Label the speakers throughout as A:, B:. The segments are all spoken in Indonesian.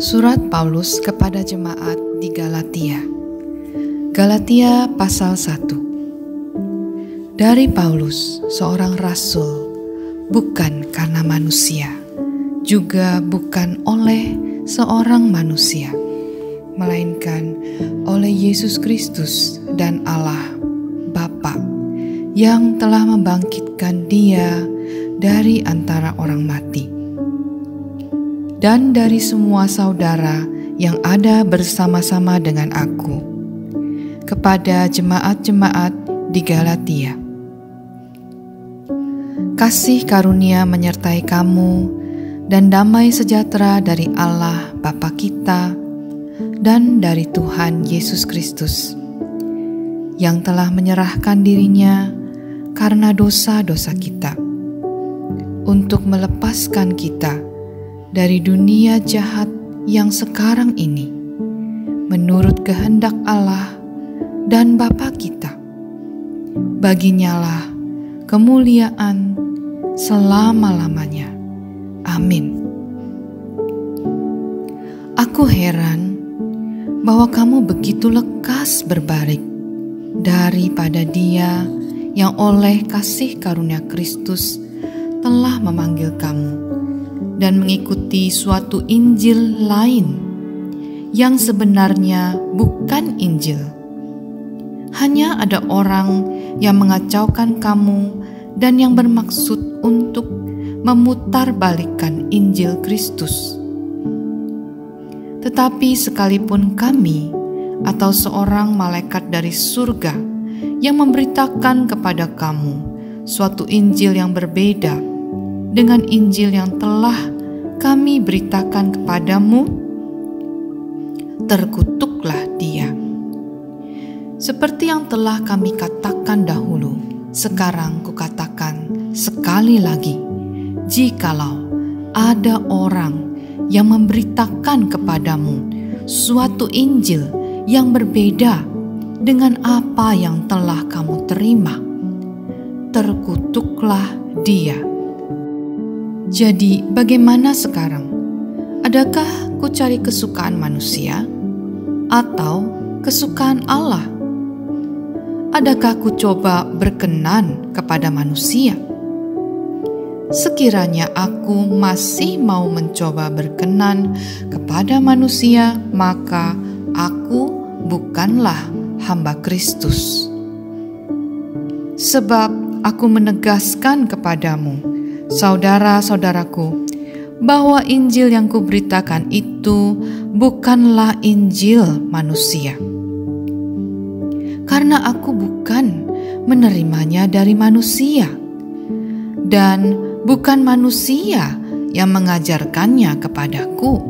A: Surat Paulus kepada jemaat di Galatia. Galatia pasal 1. Dari Paulus, seorang rasul, bukan karena manusia, juga bukan oleh seorang manusia, melainkan oleh Yesus Kristus dan Allah Bapa yang telah membangkitkan Dia dari antara orang mati, dan dari semua saudara yang ada bersama-sama dengan aku, kepada jemaat-jemaat di Galatia. Kasih karunia menyertai kamu dan damai sejahtera dari Allah Bapa kita dan dari Tuhan Yesus Kristus, yang telah menyerahkan dirinya karena dosa-dosa kita, untuk melepaskan kita dari dunia jahat yang sekarang ini, menurut kehendak Allah dan Bapa kita. Baginyalah kemuliaan selama-lamanya. Amin. Aku heran bahwa kamu begitu lekas berbalik daripada Dia yang oleh kasih karunia Kristus telah memanggil kamu, dan mengikuti suatu Injil lain yang sebenarnya bukan Injil. Hanya ada orang yang mengacaukan kamu dan yang bermaksud untuk memutarbalikkan Injil Kristus. Tetapi sekalipun kami atau seorang malaikat dari surga yang memberitakan kepada kamu suatu Injil yang berbeda dengan Injil yang telah kami beritakan kepadamu, terkutuklah dia. Seperti yang telah kami katakan dahulu, sekarang kukatakan sekali lagi, jikalau ada orang yang memberitakan kepadamu suatu Injil yang berbeda dengan apa yang telah kamu terima, terkutuklah dia. Jadi bagaimana sekarang? Adakah ku cari kesukaan manusia atau kesukaan Allah? Adakah ku coba berkenan kepada manusia? Sekiranya aku masih mau mencoba berkenan kepada manusia, maka aku bukanlah hamba Kristus. Sebab aku menegaskan kepadamu, saudara-saudaraku, bahwa Injil yang kuberitakan itu bukanlah Injil manusia. Karena aku bukan menerimanya dari manusia, dan bukan manusia yang mengajarkannya kepadaku,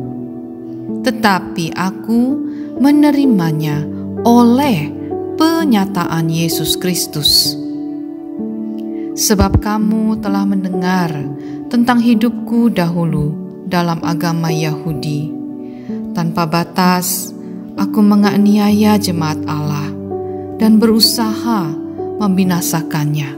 A: tetapi aku menerimanya oleh penyataan Yesus Kristus. Sebab kamu telah mendengar tentang hidupku dahulu dalam agama Yahudi. Tanpa batas, aku menganiaya jemaat Allah dan berusaha membinasakannya.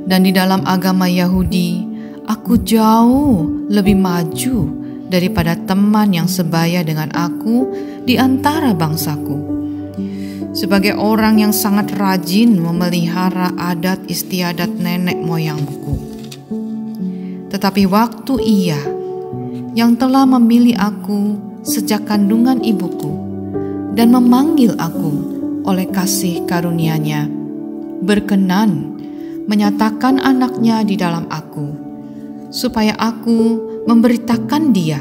A: Dan di dalam agama Yahudi, aku jauh lebih maju daripada teman yang sebaya dengan aku di antara bangsaku. Sebagai orang yang sangat rajin memelihara adat istiadat nenek moyangku. Tetapi waktu Ia yang telah memilih aku sejak kandungan ibuku dan memanggil aku oleh kasih karunia-Nya, berkenan menyatakan anaknya di dalam aku, supaya aku memberitakan Dia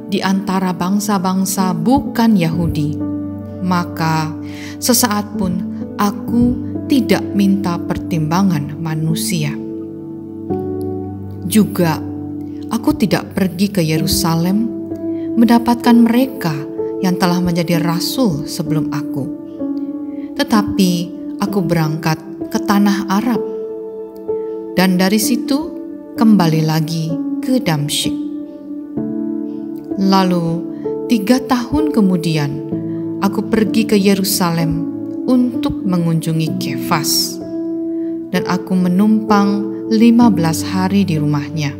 A: di antara bangsa-bangsa bukan Yahudi. Maka sesaat pun aku tidak minta pertimbangan manusia. Juga aku tidak pergi ke Yerusalem mendapatkan mereka yang telah menjadi rasul sebelum aku. Tetapi aku berangkat ke tanah Arab, dan dari situ kembali lagi ke Damsyik. Lalu 3 tahun kemudian aku pergi ke Yerusalem untuk mengunjungi Kefas, dan aku menumpang 15 hari di rumahnya.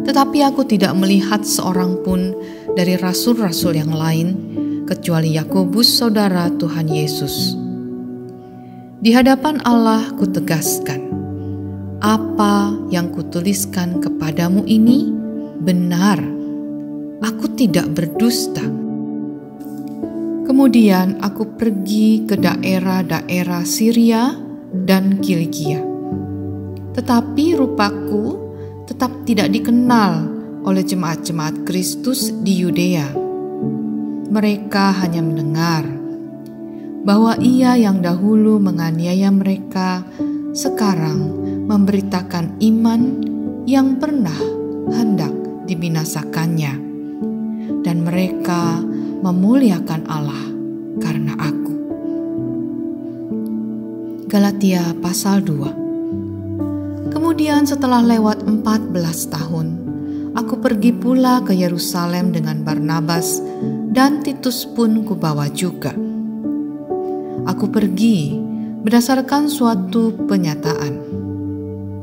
A: Tetapi aku tidak melihat seorang pun dari rasul-rasul yang lain kecuali Yakobus saudara Tuhan Yesus. Di hadapan Allah kutegaskan, apa yang kutuliskan kepadamu ini benar. Aku tidak berdusta. Kemudian aku pergi ke daerah-daerah Syria dan Kilikia. Tetapi rupaku tetap tidak dikenal oleh jemaat-jemaat Kristus di Yudea. Mereka hanya mendengar bahwa Ia yang dahulu menganiaya mereka sekarang memberitakan iman yang pernah hendak dibinasakannya, dan mereka memuliakan Allah karena aku. Galatia pasal 2. Kemudian setelah lewat 14 tahun, aku pergi pula ke Yerusalem dengan Barnabas, dan Titus pun kubawa juga. Aku pergi berdasarkan suatu penyataan,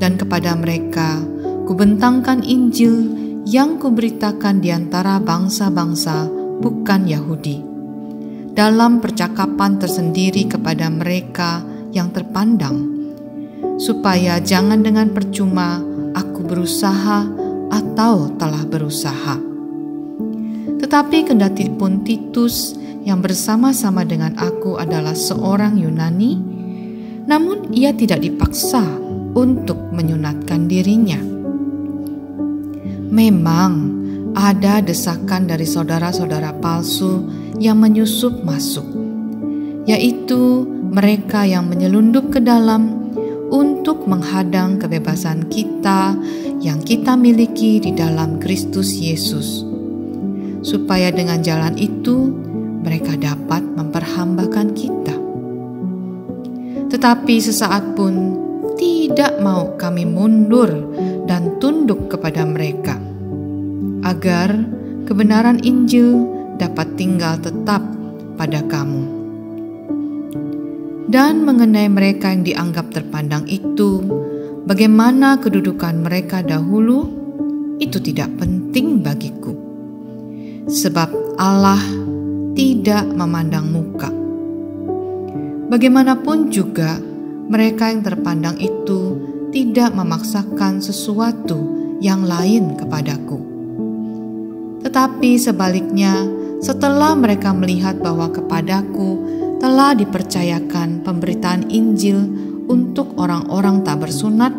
A: dan kepada mereka kubentangkan Injil yang kuberitakan di antara bangsa-bangsa bukan Yahudi, dalam percakapan tersendiri kepada mereka yang terpandang, supaya jangan dengan percuma aku berusaha atau telah berusaha. Tetapi kendati pun Titus yang bersama-sama dengan aku adalah seorang Yunani, namun ia tidak dipaksa untuk menyunatkan dirinya. Memang ada desakan dari saudara-saudara palsu yang menyusup masuk, yaitu mereka yang menyelundup ke dalam untuk menghadang kebebasan kita yang kita miliki di dalam Kristus Yesus, supaya dengan jalan itu mereka dapat memperhambakan kita. Tetapi sesaat pun tidak mau kami mundur dan tunduk kepada mereka, agar kebenaran Injil dapat tinggal tetap pada kamu. Dan mengenai mereka yang dianggap terpandang itu, bagaimana kedudukan mereka dahulu, itu tidak penting bagiku. Sebab Allah tidak memandang muka. Bagaimanapun juga, mereka yang terpandang itu tidak memaksakan sesuatu yang lain kepadaku. Tetapi sebaliknya, setelah mereka melihat bahwa kepadaku telah dipercayakan pemberitaan Injil untuk orang-orang tak bersunat,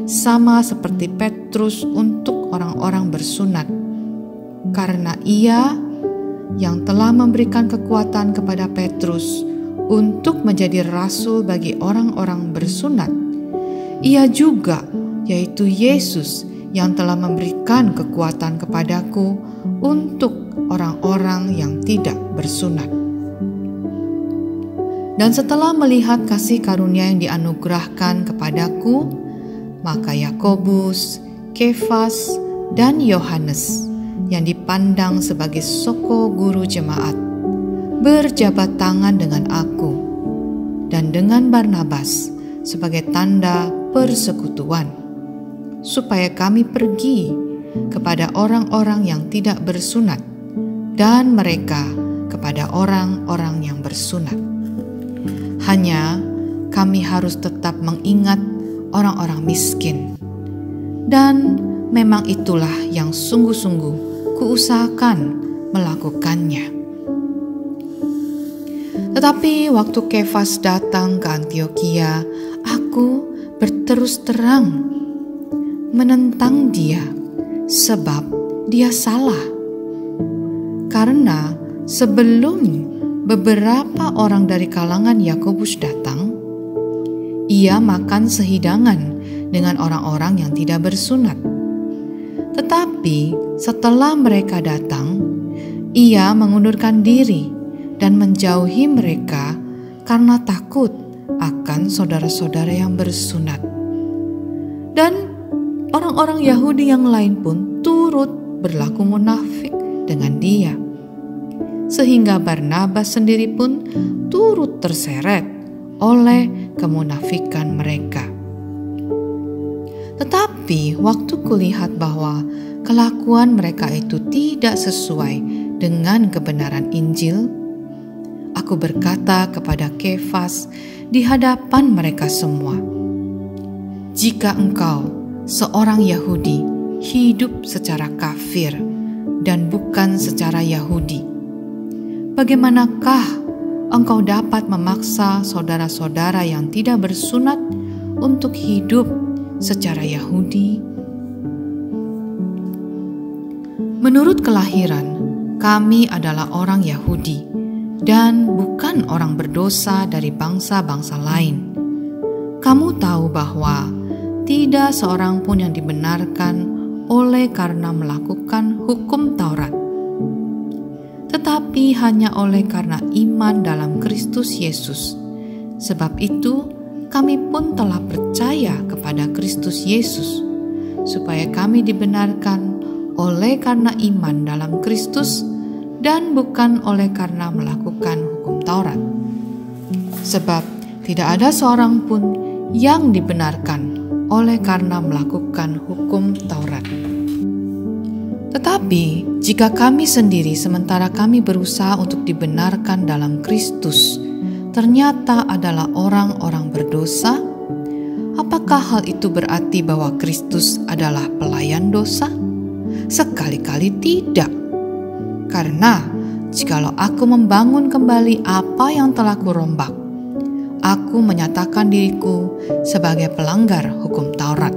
A: sama seperti Petrus untuk orang-orang bersunat, karena ia yang telah memberikan kekuatan kepada Petrus untuk menjadi rasul bagi orang-orang bersunat, ia juga, yaitu Yesus, yang telah memberikan kekuatan kepadaku untuk orang-orang yang tidak bersunat. Dan setelah melihat kasih karunia yang dianugerahkan kepadaku, maka Yakobus, Kefas, dan Yohanes yang dipandang sebagai soko guru jemaat berjabat tangan dengan aku dan dengan Barnabas sebagai tanda persekutuan, supaya kami pergi kepada orang-orang yang tidak bersunat dan mereka kepada orang-orang yang bersunat. Hanya kami harus tetap mengingat orang-orang miskin, dan memang itulah yang sungguh-sungguh kuusahakan melakukannya. Tetapi waktu Kefas datang ke Antiokhia, aku berterus terang menentang dia, sebab dia salah. Karena sebelum beberapa orang dari kalangan Yakobus datang, ia makan sehidangan dengan orang-orang yang tidak bersunat. Tetapi setelah mereka datang, ia mengundurkan diri dan menjauhi mereka karena takut akan saudara-saudara yang bersunat. Dan orang-orang Yahudi yang lain pun turut berlaku munafik dengan dia, sehingga Barnabas sendiri pun turut terseret oleh kemunafikan mereka. Tetapi waktu kulihat bahwa kelakuan mereka itu tidak sesuai dengan kebenaran Injil? Aku berkata kepada Kefas di hadapan mereka semua, "Jika engkau, seorang Yahudi, hidup secara kafir dan bukan secara Yahudi, bagaimanakah engkau dapat memaksa saudara-saudara yang tidak bersunat untuk hidup secara Yahudi?" Menurut kelahiran, kami adalah orang Yahudi dan bukan orang berdosa dari bangsa-bangsa lain. Kamu tahu bahwa tidak seorang pun yang dibenarkan oleh karena melakukan hukum Taurat, tetapi hanya oleh karena iman dalam Kristus Yesus. Sebab itu, kami pun telah percaya kepada Kristus Yesus, supaya kami dibenarkan oleh karena iman dalam Kristus dan bukan oleh karena melakukan hukum Taurat. Sebab tidak ada seorang pun yang dibenarkan oleh karena melakukan hukum Taurat. Tetapi jika kami sendiri sementara kami berusaha untuk dibenarkan dalam Kristus ternyata adalah orang-orang berdosa, apakah hal itu berarti bahwa Kristus adalah pelayan dosa? Sekali-kali tidak. Karena jikalau aku membangun kembali apa yang telah kurombak, aku menyatakan diriku sebagai pelanggar hukum Taurat.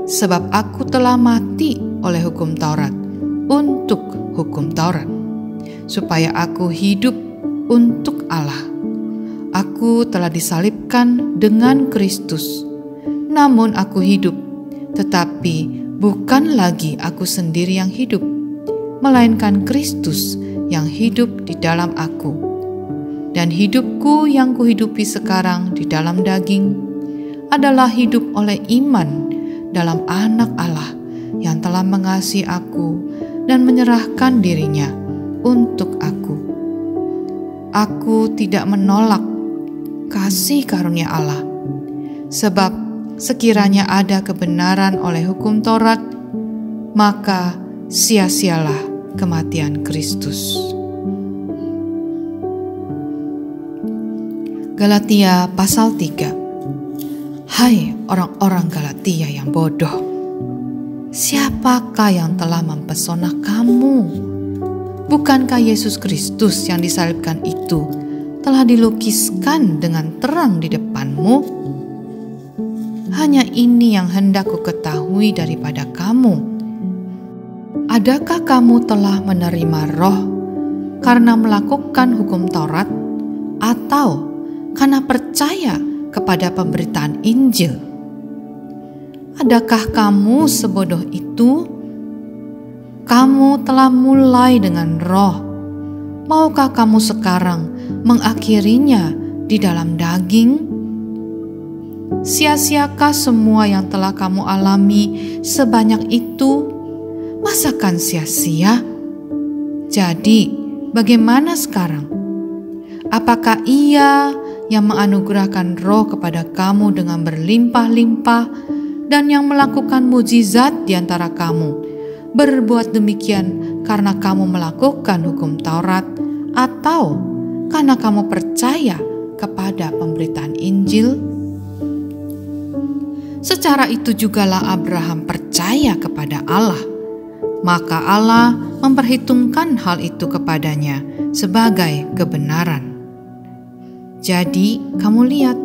A: Sebab aku telah mati oleh hukum Taurat untuk hukum Taurat, supaya aku hidup untuk Allah. Aku telah disalibkan dengan Kristus, namun aku hidup, tetapi bukan lagi aku sendiri yang hidup, melainkan Kristus yang hidup di dalam aku. Dan hidupku yang kuhidupi sekarang di dalam daging adalah hidup oleh iman dalam Anak Allah yang telah mengasihi aku dan menyerahkan dirinya untuk aku. Aku tidak menolak kasih karunia Allah, sebab sekiranya ada kebenaran oleh hukum Taurat, maka sia-sialah kematian Kristus. Galatia pasal 3. Hai orang-orang Galatia yang bodoh, siapakah yang telah mempesona kamu? Bukankah Yesus Kristus yang disalibkan itu telah dilukiskan dengan terang di depanmu? Hanya ini yang hendak ku ketahui daripada kamu. Adakah kamu telah menerima Roh karena melakukan hukum Taurat, atau karena percaya kepada pemberitaan Injil? Adakah kamu sebodoh itu? Kamu telah mulai dengan Roh. Maukah kamu sekarang mengakhirinya di dalam daging? Sia-siakah semua yang telah kamu alami sebanyak itu? Masakan sia-sia? Jadi, bagaimana sekarang? Apakah Ia yang menganugerahkan Roh kepada kamu dengan berlimpah-limpah dan yang melakukan mukjizat di antara kamu berbuat demikian karena kamu melakukan hukum Taurat, atau karena kamu percaya kepada pemberitaan Injil? Secara itu jugalah Abraham percaya kepada Allah, maka Allah memperhitungkan hal itu kepadanya sebagai kebenaran. Jadi kamu lihat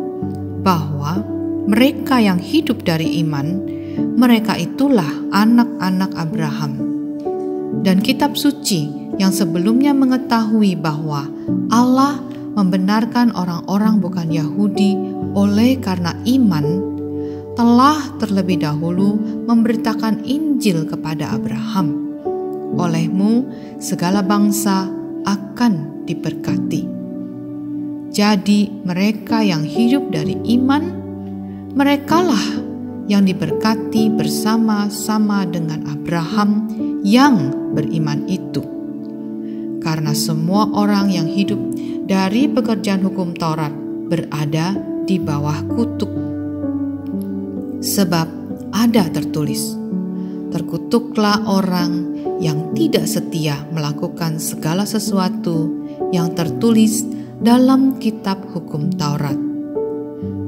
A: bahwa mereka yang hidup dari iman, mereka itulah anak-anak Abraham. Dan kitab suci yang sebelumnya mengetahui bahwa Allah membenarkan orang-orang bukan Yahudi oleh karena iman, telah terlebih dahulu memberitakan Injil kepada Abraham. Olehmu segala bangsa akan diberkati. Jadi mereka yang hidup dari iman, merekalah yang diberkati bersama-sama dengan Abraham yang beriman itu. Karena semua orang yang hidup dari pekerjaan hukum Taurat berada di bawah kutuk. Sebab ada tertulis, Terkutuklah orang yang tidak setia melakukan segala sesuatu yang tertulis dalam kitab hukum Taurat,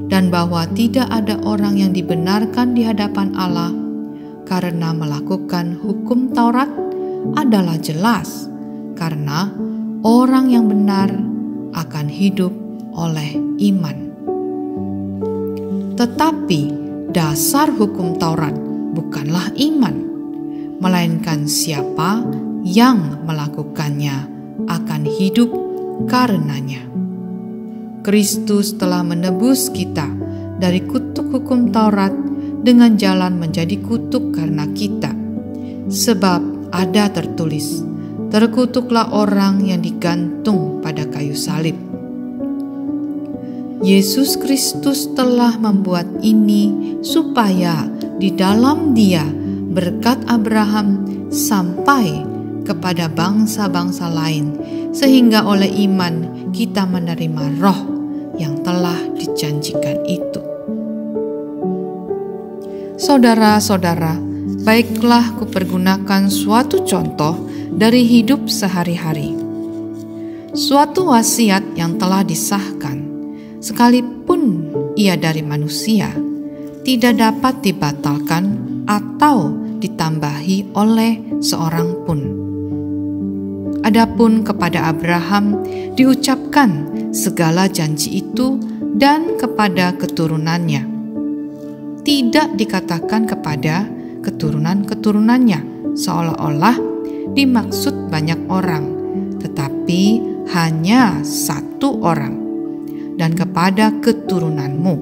A: dan bahwa tidak ada orang yang dibenarkan di hadapan Allah karena melakukan hukum Taurat adalah jelas, karena orang yang benar akan hidup oleh iman. Tetapi dasar hukum Taurat bukanlah iman, melainkan siapa yang melakukannya akan hidup karenanya. Kristus telah menebus kita dari kutuk hukum Taurat dengan jalan menjadi kutuk karena kita. Sebab ada tertulis, terkutuklah orang yang digantung pada kayu salib. Yesus Kristus telah membuat ini supaya di dalam Dia berkat Abraham sampai kepada bangsa-bangsa lain, sehingga oleh iman kita menerima roh yang telah dijanjikan itu. Saudara-saudara, baiklah kupergunakan suatu contoh dari hidup sehari-hari. Suatu wasiat yang telah disahkan, sekalipun ia dari manusia, tidak dapat dibatalkan atau ditambahi oleh seorang pun. Adapun kepada Abraham diucapkan segala janji itu dan kepada keturunannya. Tidak dikatakan kepada keturunan-keturunannya seolah-olah dimaksud banyak orang, tetapi hanya satu orang, dan kepada keturunanmu,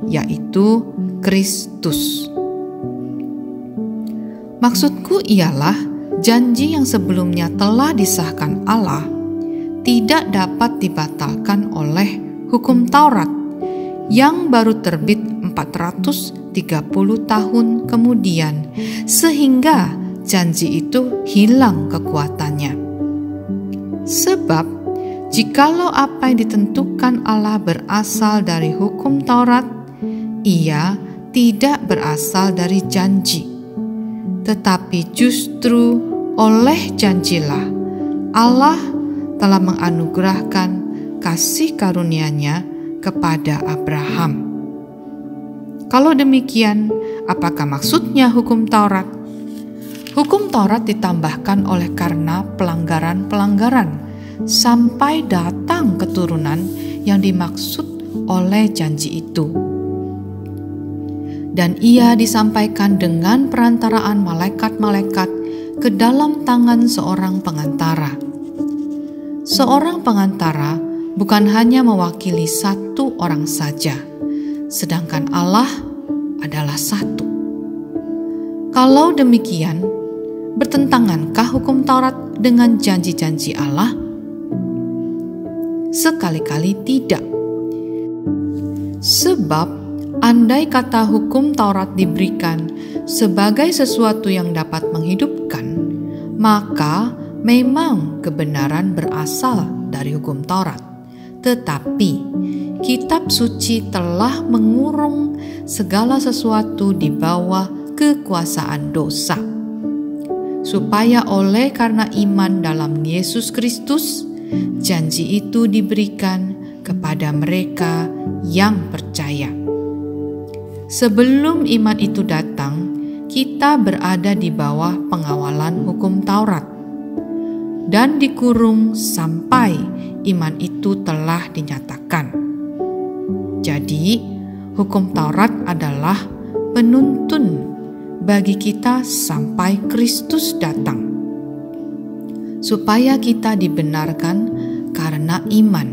A: yaitu Kristus. Maksudku ialah janji yang sebelumnya telah disahkan Allah tidak dapat dibatalkan oleh hukum Taurat yang baru terbit 430 tahun kemudian, sehingga janji itu hilang kekuatannya. Sebab jikalau apa yang ditentukan Allah berasal dari hukum Taurat, ia tidak berasal dari janji, tetapi justru oleh janjilah Allah telah menganugerahkan kasih karunia-Nya kepada Abraham. Kalau demikian, apakah maksudnya hukum Taurat? Hukum Taurat ditambahkan oleh karena pelanggaran-pelanggaran sampai datang keturunan yang dimaksud oleh janji itu. Dan ia disampaikan dengan perantaraan malaikat-malaikat ke dalam tangan seorang pengantara. Seorang pengantara bukan hanya mewakili satu orang saja, sedangkan Allah adalah satu. Kalau demikian, bertentangankah hukum Taurat dengan janji-janji Allah? Sekali-kali tidak. Sebab andai kata hukum Taurat diberikan sebagai sesuatu yang dapat menghidupkan, maka memang kebenaran berasal dari hukum Taurat. Tetapi kitab suci telah mengurung segala sesuatu di bawah kekuasaan dosa, supaya oleh karena iman dalam Yesus Kristus, janji itu diberikan kepada mereka yang percaya. Sebelum iman itu datang, kita berada di bawah pengawalan hukum Taurat dan dikurung sampai iman itu telah dinyatakan. Jadi, hukum Taurat adalah penuntun bagi kita sampai Kristus datang, supaya kita dibenarkan karena iman.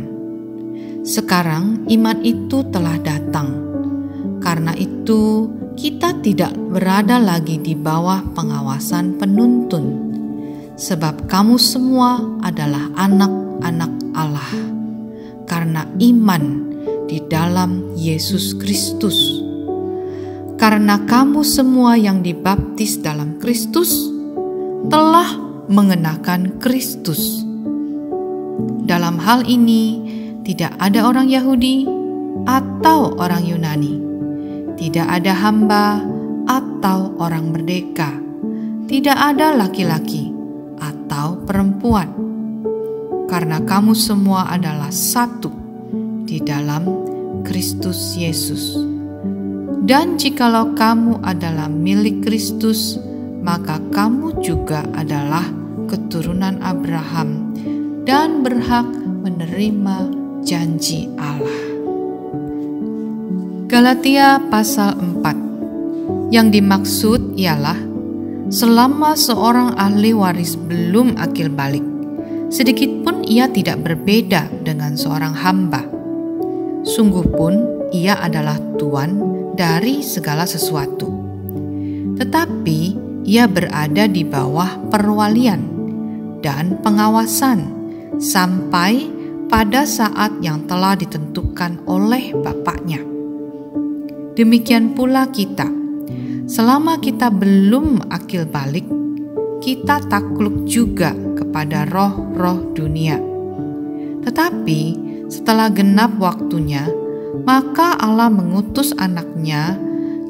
A: Sekarang iman itu telah datang. Karena itu, kita tidak berada lagi di bawah pengawasan penuntun, sebab kamu semua adalah anak-anak Allah karena iman di dalam Yesus Kristus. Karena kamu semua yang dibaptis dalam Kristus telah mengenakan Kristus. Dalam hal ini, tidak ada orang Yahudi atau orang Yunani, tidak ada hamba atau orang merdeka, tidak ada laki-laki atau perempuan, karena kamu semua adalah satu di dalam Kristus Yesus. Dan jikalau kamu adalah milik Kristus, maka kamu juga adalah keturunan Abraham dan berhak menerima janji Allah. Galatia pasal 4. Yang dimaksud ialah selama seorang ahli waris belum akil balik, sedikit pun ia tidak berbeda dengan seorang hamba. Sungguh pun ia adalah tuan dari segala sesuatu. Tetapi ia berada di bawah perwalian dan pengawasan sampai pada saat yang telah ditentukan oleh Bapaknya. Demikian pula kita, selama kita belum akil balik, kita takluk juga kepada roh-roh dunia. Tetapi setelah genap waktunya, maka Allah mengutus anaknya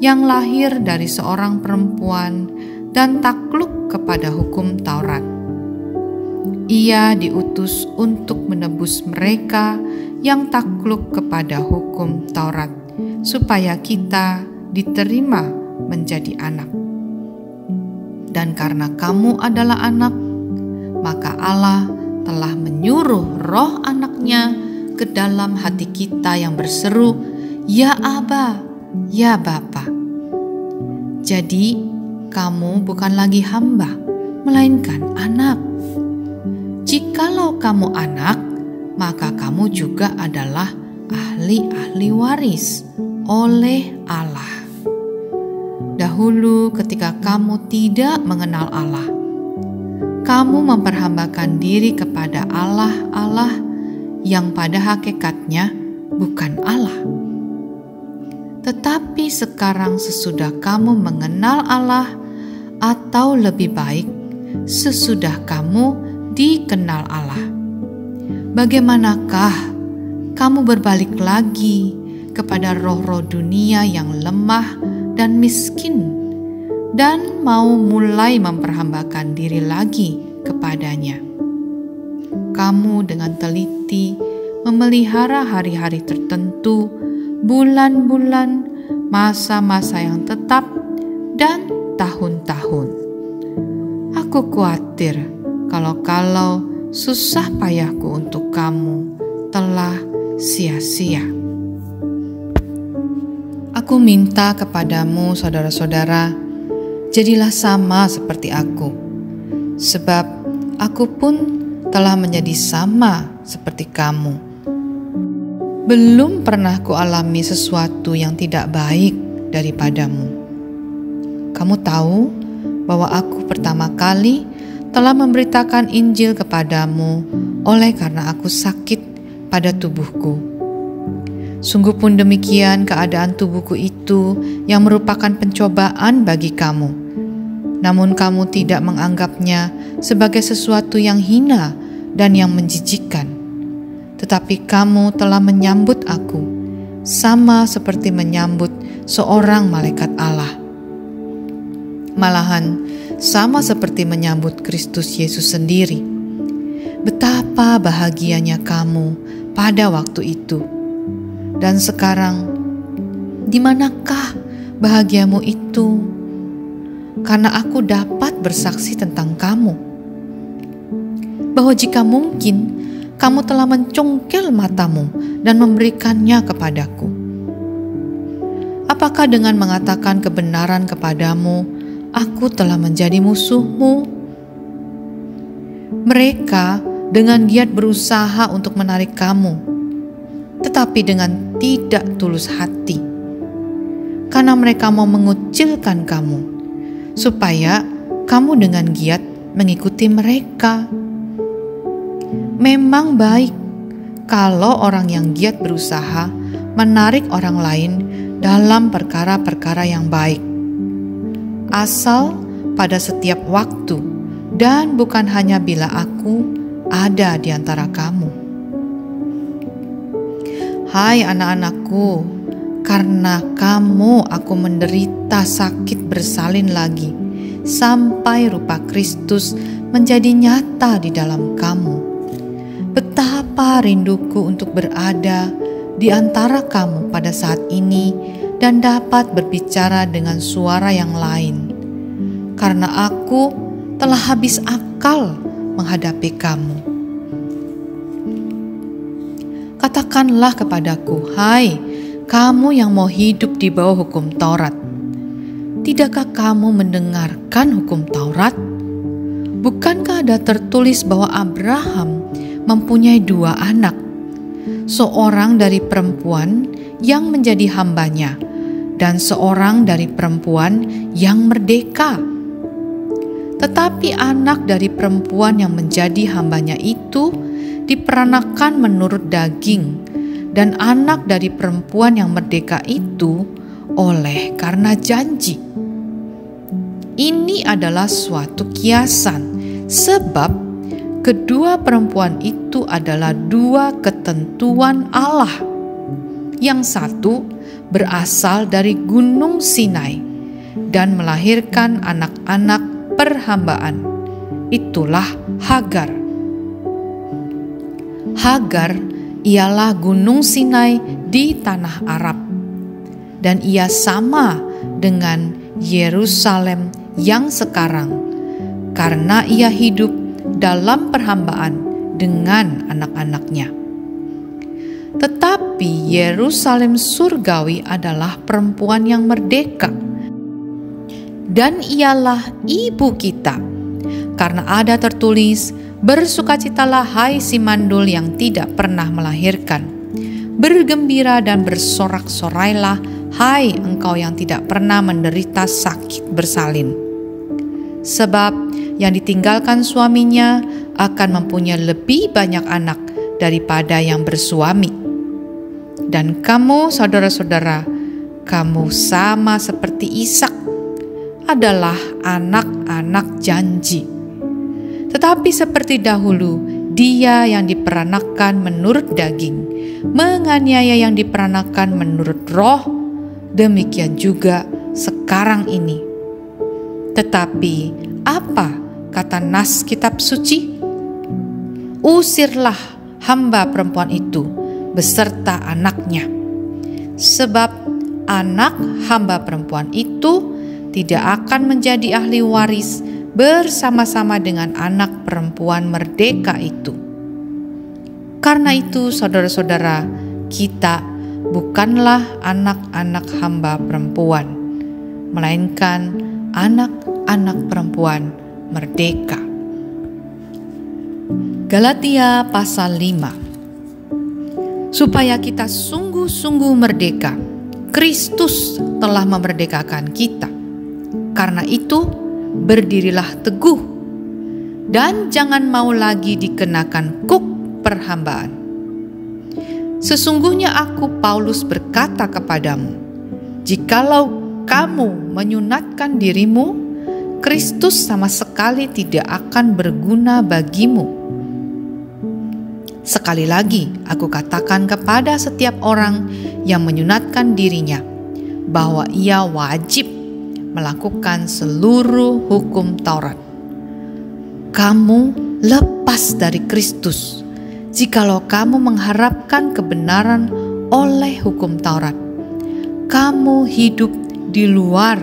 A: yang lahir dari seorang perempuan dan takluk kepada hukum Taurat. Ia diutus untuk menebus mereka yang takluk kepada hukum Taurat, supaya kita diterima menjadi anak. Dan karena kamu adalah anak, maka Allah telah menyuruh roh anaknya ke dalam hati kita yang berseru, "Ya Aba, ya Bapa." Jadi kamu bukan lagi hamba, melainkan anak. Jikalau kamu anak, maka kamu juga adalah ahli-ahli waris oleh Allah. Dahulu ketika kamu tidak mengenal Allah, kamu memperhambakan diri kepada Allah yang pada hakikatnya bukan Allah. Tetapi sekarang sesudah kamu mengenal Allah, atau lebih baik, sesudah kamu dikenal Allah, bagaimanakah kamu berbalik lagi kepada roh-roh dunia yang lemah dan miskin dan mau mulai memperhambakan diri lagi kepadanya? Kamu dengan teliti memelihara hari-hari tertentu, bulan-bulan, masa-masa yang tetap, dan tahun-tahun. Aku khawatir kalau susah payahku untuk kamu telah sia-sia. Aku minta kepadamu, saudara-saudara, jadilah sama seperti aku, sebab aku pun telah menjadi sama seperti kamu. Belum pernah kualami sesuatu yang tidak baik daripadamu. Kamu tahu bahwa aku pertama kali telah memberitakan Injil kepadamu oleh karena aku sakit pada tubuhku. Sungguh pun demikian keadaan tubuhku itu yang merupakan pencobaan bagi kamu. Namun kamu tidak menganggapnya sebagai sesuatu yang hina dan yang menjijikkan. Tetapi kamu telah menyambut aku sama seperti menyambut seorang malaikat Allah. Malahan sama seperti menyambut Kristus Yesus sendiri. Betapa bahagianya kamu pada waktu itu. Dan sekarang, di manakah bahagiamu itu? Karena aku dapat bersaksi tentang kamu, bahwa jika mungkin, kamu telah mencongkel matamu dan memberikannya kepadaku. Apakah dengan mengatakan kebenaran kepadamu, aku telah menjadi musuhmu? Mereka dengan giat berusaha untuk menarik kamu, tetapi dengan tidak tulus hati, karena mereka mau mengucilkan kamu, supaya kamu dengan giat mengikuti mereka. Memang baik kalau orang yang giat berusaha menarik orang lain dalam perkara-perkara yang baik, asal pada setiap waktu dan bukan hanya bila aku ada di antara kamu. Hai anak-anakku, karena kamu aku menderita sakit bersalin lagi, sampai rupa Kristus menjadi nyata di dalam kamu. Betapa rinduku untuk berada di antara kamu pada saat ini dan dapat berbicara dengan suara yang lain, karena aku telah habis akal menghadapi kamu. Katakanlah kepadaku, hai kamu yang mau hidup di bawah hukum Taurat, tidakkah kamu mendengarkan hukum Taurat? Bukankah ada tertulis bahwa Abraham mempunyai 2 anak, seorang dari perempuan yang menjadi hambanya, dan seorang dari perempuan yang merdeka? Tetapi anak dari perempuan yang menjadi hambanya itu diperanakan menurut daging, dan anak dari perempuan yang merdeka itu oleh karena janji. Ini adalah suatu kiasan, sebab kedua perempuan itu adalah 2 ketentuan Allah. Yang satu berasal dari Gunung Sinai dan melahirkan anak-anak perhambaan. Itulah Hagar. Hagar ialah Gunung Sinai di tanah Arab, dan ia sama dengan Yerusalem yang sekarang, karena ia hidup dalam perhambaan dengan anak-anaknya. Tetapi Yerusalem surgawi adalah perempuan yang merdeka, dan ialah ibu kita. Karena ada tertulis, bersukacitalah hai si mandul yang tidak pernah melahirkan. Bergembira dan bersorak-sorailah hai engkau yang tidak pernah menderita sakit bersalin. Sebab yang ditinggalkan suaminya akan mempunyai lebih banyak anak daripada yang bersuami. Dan kamu, saudara-saudara, kamu sama seperti Ishak, adalah anak-anak janji. Tetapi seperti dahulu, dia yang diperanakan menurut daging, menganiaya yang diperanakan menurut roh, demikian juga sekarang ini. Tetapi apa kata nas kitab suci? Usirlah hamba perempuan itu beserta anaknya, sebab anak hamba perempuan itu tidak akan menjadi ahli waris bersama-sama dengan anak perempuan merdeka itu. Karena itu, saudara-saudara, kita bukanlah anak-anak hamba perempuan, melainkan anak-anak perempuan merdeka. Galatia pasal 5. Supaya kita sungguh-sungguh merdeka, Kristus telah memerdekakan kita. Karena itu, berdirilah teguh, dan jangan mau lagi dikenakan kuk perhambaan. Sesungguhnya aku, Paulus, berkata kepadamu, jikalau kamu menyunatkan dirimu, Kristus sama sekali tidak akan berguna bagimu. Sekali lagi, aku katakan kepada setiap orang yang menyunatkan dirinya, bahwa ia wajib melakukan seluruh hukum Taurat. Kamu lepas dari Kristus, jikalau kamu mengharapkan kebenaran oleh hukum Taurat. Kamu hidup di luar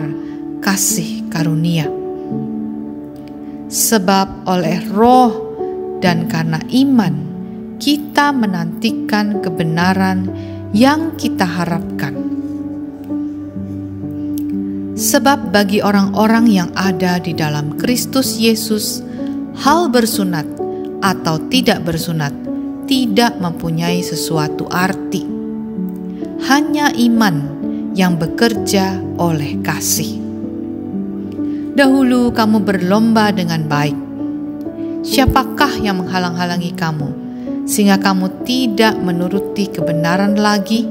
A: kasih karunia. Sebab oleh roh dan karena iman, kita menantikan kebenaran yang kita harapkan. Sebab bagi orang-orang yang ada di dalam Kristus Yesus, hal bersunat atau tidak bersunat tidak mempunyai sesuatu arti. Hanya iman yang bekerja oleh kasih. Dahulu kamu berlomba dengan baik. Siapakah yang menghalang-halangi kamu, sehingga kamu tidak menuruti kebenaran lagi?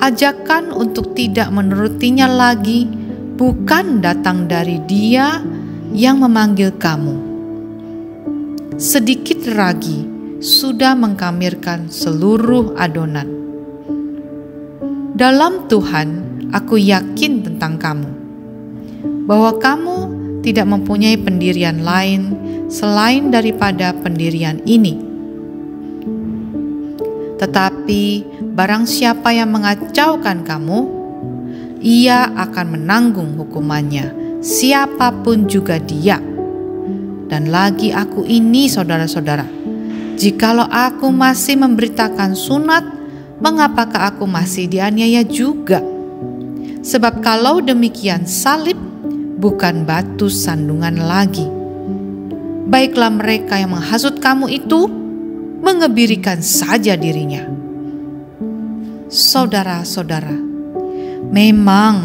A: Ajakan untuk tidak menurutinya lagi bukan datang dari Dia yang memanggil kamu. Sedikit ragi sudah mengkamirkan seluruh adonan. Dalam Tuhan, aku yakin tentang kamu, bahwa kamu tidak mempunyai pendirian lain selain daripada pendirian ini. Tetapi barang siapa yang mengacaukan kamu, ia akan menanggung hukumannya, siapapun juga dia. Dan lagi aku ini, saudara-saudara, jikalau aku masih memberitakan sunat, mengapakah aku masih dianiaya juga? Sebab kalau demikian, salib bukan batu sandungan lagi. Baiklah mereka yang menghasut kamu itu mengebirikan saja dirinya. Saudara-saudara, memang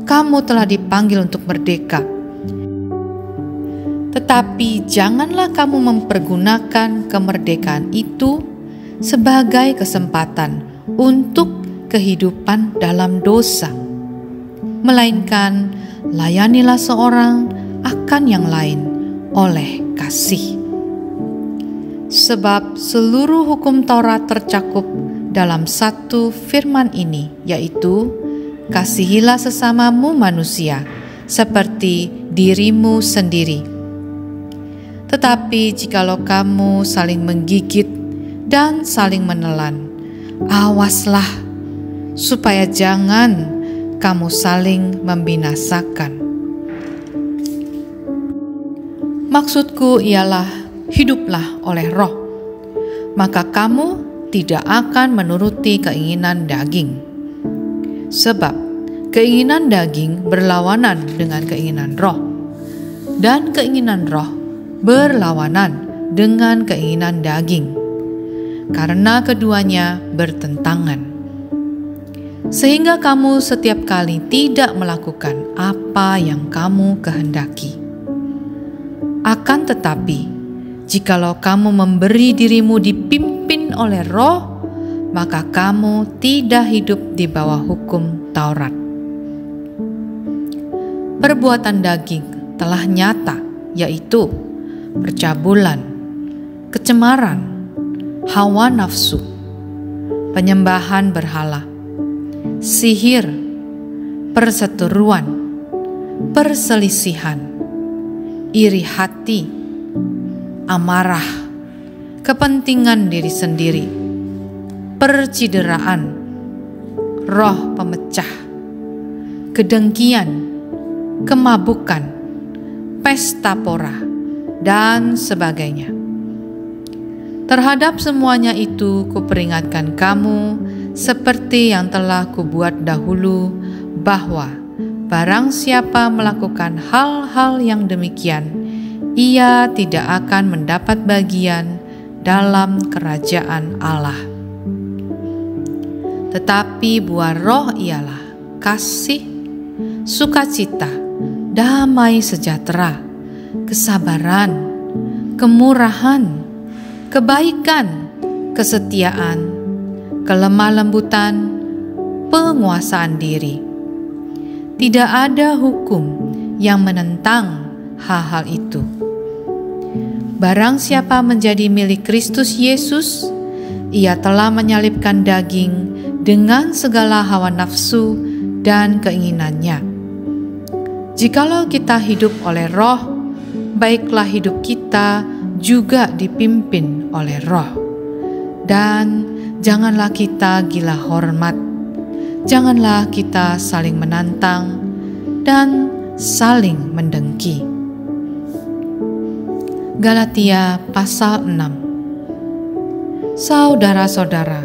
A: kamu telah dipanggil untuk merdeka. Tetapi janganlah kamu mempergunakan kemerdekaan itu sebagai kesempatan untuk kehidupan dalam dosa. Melainkan layanilah seorang akan yang lain oleh kasih. Sebab seluruh hukum Taurat tercakup dalam satu firman ini, yaitu kasihilah sesamamu manusia seperti dirimu sendiri. Tetapi jikalau kamu saling menggigit dan saling menelan, awaslah supaya jangan kamu saling membinasakan. Maksudku ialah hiduplah oleh Roh, maka kamu tidak akan menuruti keinginan daging. Sebab keinginan daging berlawanan dengan keinginan Roh, dan keinginan Roh berlawanan dengan keinginan daging, karena keduanya bertentangan. Sehingga kamu setiap kali tidak melakukan apa yang kamu kehendaki. Akan tetapi, jikalau kamu memberi dirimu dipimpin oleh Roh, maka kamu tidak hidup di bawah hukum Taurat. Perbuatan daging telah nyata, yaitu percabulan, kecemaran, hawa nafsu, penyembahan berhala, sihir, perseteruan, perselisihan, iri hati, amarah, kepentingan diri sendiri, percideraan, roh pemecah, kedengkian, kemabukan, pesta pora, dan sebagainya. Terhadap semuanya itu kuperingatkan kamu seperti yang telah kubuat dahulu, bahwa barang siapa melakukan hal-hal yang demikian, ia tidak akan mendapat bagian dalam kerajaan Allah. Tetapi buah Roh ialah kasih, sukacita, damai sejahtera, kesabaran, kemurahan, kebaikan, kesetiaan, kelemah lembutan, penguasaan diri. Tidak ada hukum yang menentang hal-hal itu. Barang siapa menjadi milik Kristus Yesus, ia telah menyalibkan daging dengan segala hawa nafsu dan keinginannya. Jikalau kita hidup oleh Roh, baiklah hidup kita juga dipimpin oleh Roh. Dan janganlah kita gila hormat, janganlah kita saling menantang dan saling mendengki. Galatia pasal 6. Saudara-saudara,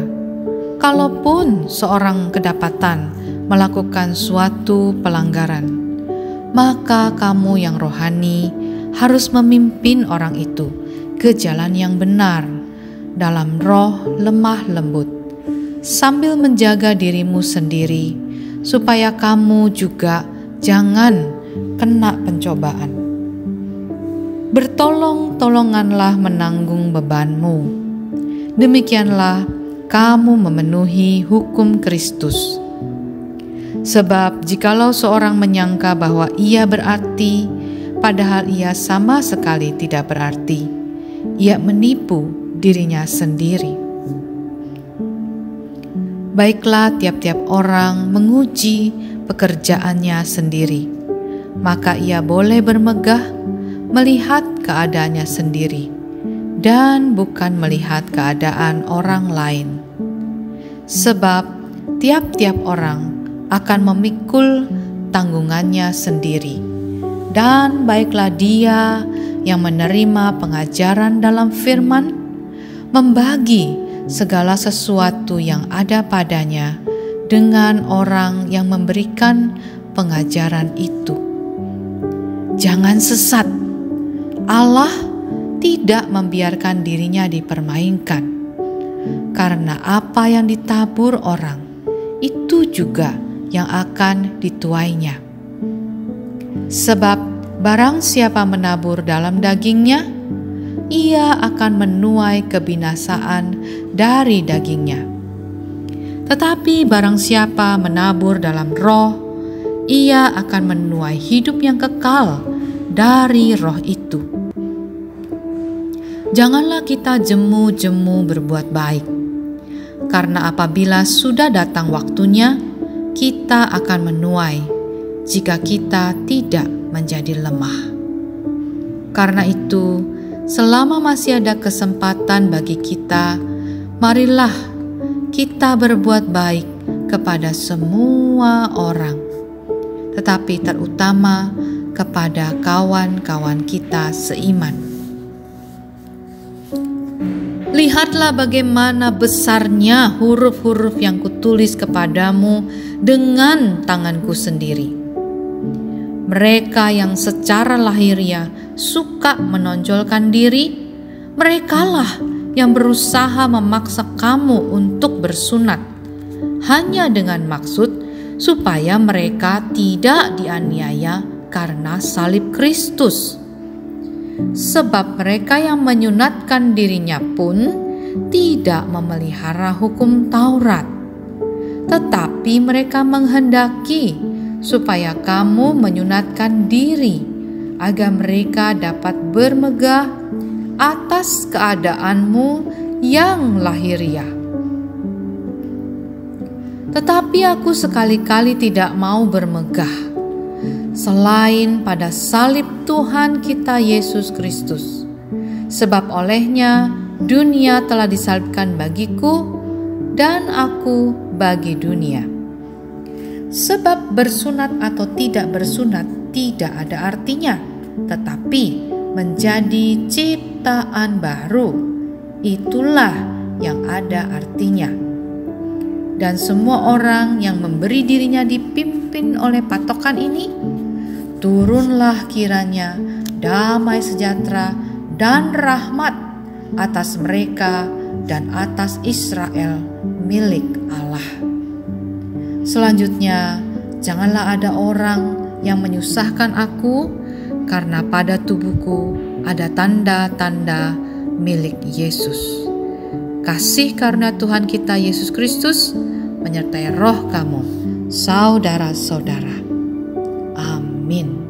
A: kalaupun seorang kedapatan melakukan suatu pelanggaran, maka kamu yang rohani harus memimpin orang itu ke jalan yang benar dalam roh lemah lembut, sambil menjaga dirimu sendiri, supaya kamu juga jangan kena pencobaan. Bertolong-tolonganlah menanggung bebanmu. Demikianlah kamu memenuhi hukum Kristus. Sebab jikalau seorang menyangka bahwa ia berarti, padahal ia sama sekali tidak berarti, ia menipu dirinya sendiri. Baiklah tiap-tiap orang menguji pekerjaannya sendiri, maka ia boleh bermegah melihat keadaannya sendiri dan bukan melihat keadaan orang lain. Sebab tiap-tiap orang akan memikul tanggungannya sendiri, dan baiklah dia yang menerima pengajaran dalam firman, membagi segala sesuatu yang ada padanya dengan orang yang memberikan pengajaran itu. Jangan sesat. Allah tidak membiarkan dirinya dipermainkan, karena apa yang ditabur orang, itu juga yang akan dituainya. Sebab barang siapa menabur dalam dagingnya, ia akan menuai kebinasaan dari dagingnya. Tetapi barang siapa menabur dalam roh, ia akan menuai hidup yang kekal dari roh itu. Janganlah kita jemu-jemu berbuat baik, karena apabila sudah datang waktunya, kita akan menuai jika kita tidak menjadi lemah. Karena itu, selama masih ada kesempatan bagi kita, marilah kita berbuat baik kepada semua orang, tetapi terutama kepada kawan-kawan kita seiman. Lihatlah bagaimana besarnya huruf-huruf yang kutulis kepadamu dengan tanganku sendiri. Mereka yang secara lahiriah suka menonjolkan diri, merekalah yang berusaha memaksa kamu untuk bersunat, hanya dengan maksud supaya mereka tidak dianiaya karena salib Kristus. Sebab mereka yang menyunatkan dirinya pun tidak memelihara hukum Taurat, tetapi mereka menghendaki supaya kamu menyunatkan diri, agar mereka dapat bermegah atas keadaanmu yang lahiriah. Tetapi aku sekali-kali tidak mau bermegah selain pada salib Tuhan kita Yesus Kristus. Sebab olehnya dunia telah disalibkan bagiku dan aku bagi dunia. Sebab bersunat atau tidak bersunat tidak ada artinya, tetapi menjadi ciptaan baru, itulah yang ada artinya. Dan semua orang yang memberi dirinya dipimpin oleh patokan ini, turunlah kiranya damai sejahtera dan rahmat atas mereka dan atas Israel milik Allah. Selanjutnya, janganlah ada orang yang menyusahkan aku, karena pada tubuhku ada tanda-tanda milik Yesus. Kasih karunia Tuhan kita Yesus Kristus menyertai roh kamu, saudara-saudara. Amin.